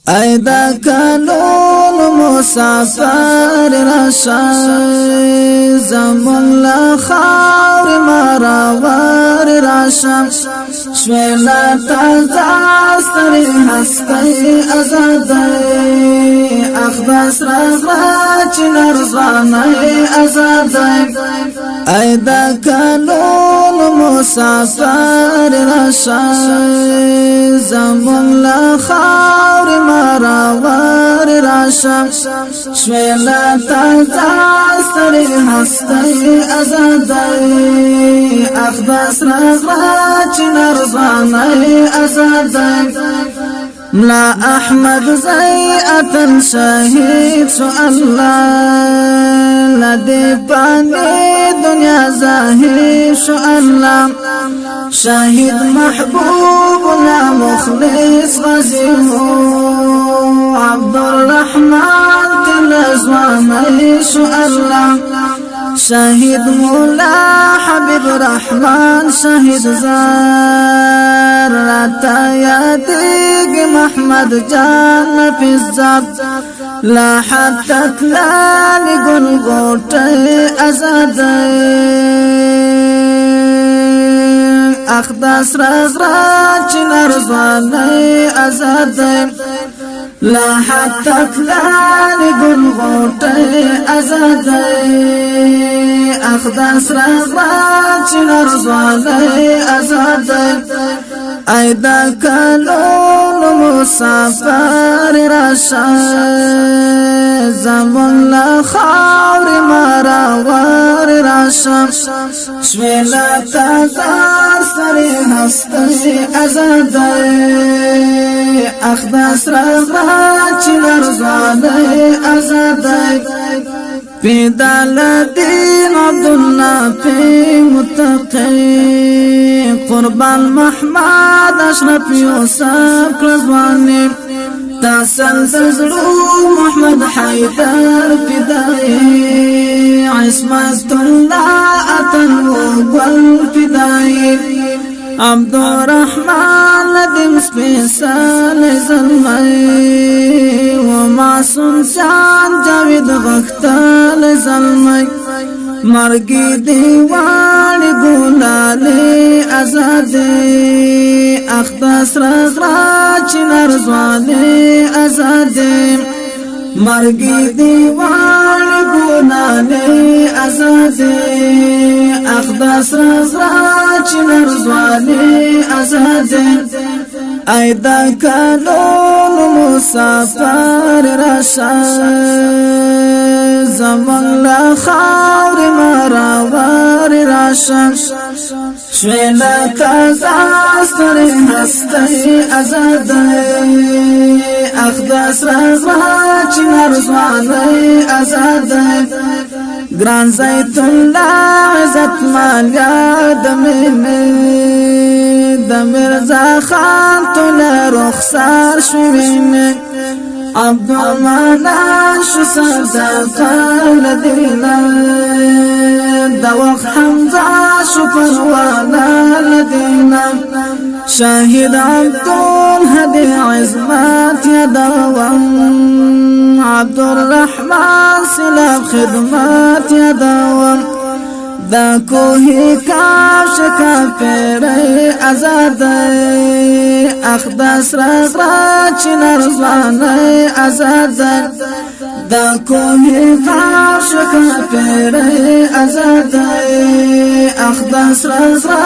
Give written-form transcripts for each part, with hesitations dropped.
ایدا کانون مسافر راشا زمون لخاور مراور راشا شویلا تازاستری هستی ازادی اخداس رغلا چنر زوانی ازادی ایدا کانون مسافر راشا زمون لخاور مراور راشا شویلا تازاستری هستی ازادی اخداس رغلا چنر زوانی ازادی ملا احمد زیعتن شهید شو الله لدی پانی دنیا زاهد شو الله شهید محبوب لا مخلص غزي عبد الرحمن تلزواني شو الله شهيد مولا حبيب رحمن شهيد زار رتاياتك محمد جان في الزب لا حتى تلالي قلقوتي أزادي اخداس رغرا چنر زوانی ازادی لا حتى تلالي قلقوتي ازادي اخداس رغرا چنر زوانی ازادي ایدا کانون مسافر راشا زمون لخاور مراور راشا شویلا تازاستری هستی ازادی اخداس رغرا چنر زوانی ازادی پیدا لدین عبدالله پی متقی قربان محمد اشرف یوسف رضوانی تاسل تزرو محمد حیدر فدایی عصمت الله اتن وقل فدایی عبد الرحمن لدیم سپیسل زلمی ومعصوم جان جاوید غختل زلمی مرگی دیوانی گولالی ازادی اخداس رغرا چنر زوانی ازادی مرگی دیوانی گولالی ازادی اخداس رغرا چنر زوانی ازادی ایدا کانون مسافر راشا زمون لخاور مراور راشا شویلا تازاستری هستی ازادی اخداس رغرا چنر زوانی ازادی گران زیت الله عزت مالیا دمینی دمرزا خان تولا رخصار شوینی عبدالمنان شو صدقا لدينا دوق حمزة شو فروانا لدينا شاهد عبدالهدي عزمات يدوم عبد الرحمن سلام خدمات يدوم دا کوهی کاش کافری ازادی اخداس رغرا چنر زوانی ازادی دا کوهی کاش کافری ازادی اخداس رغرا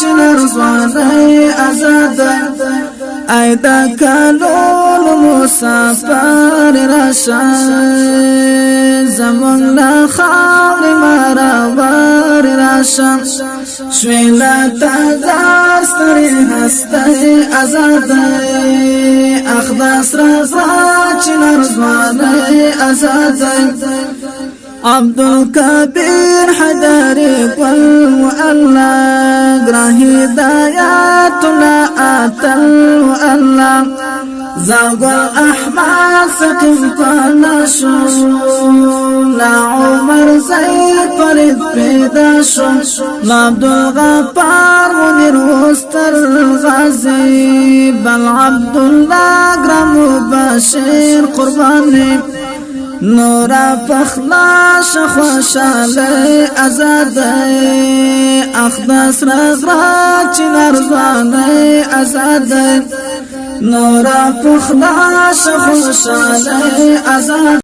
چنر زوانی ازادی ایدا کانون مسافر راشا زمون لخاور مراور راشا شویلا تازاستری هستی ازادی اخداس رغرا چنر زوانی ازادی عبدالكبير حداري قل وألا قرا هداياتنا آتل وألا زاغل احمد سکم پناشو لا عمر زید فرید پیدا شو لا عبدالغفار منیر وستر غازی بل عبدالله گرام بشیر قربانی نورا پخلاش خوشاله آزاده اخدس رغرا چنار زوانه آزاده نورا پخلاش خوشاله آزاده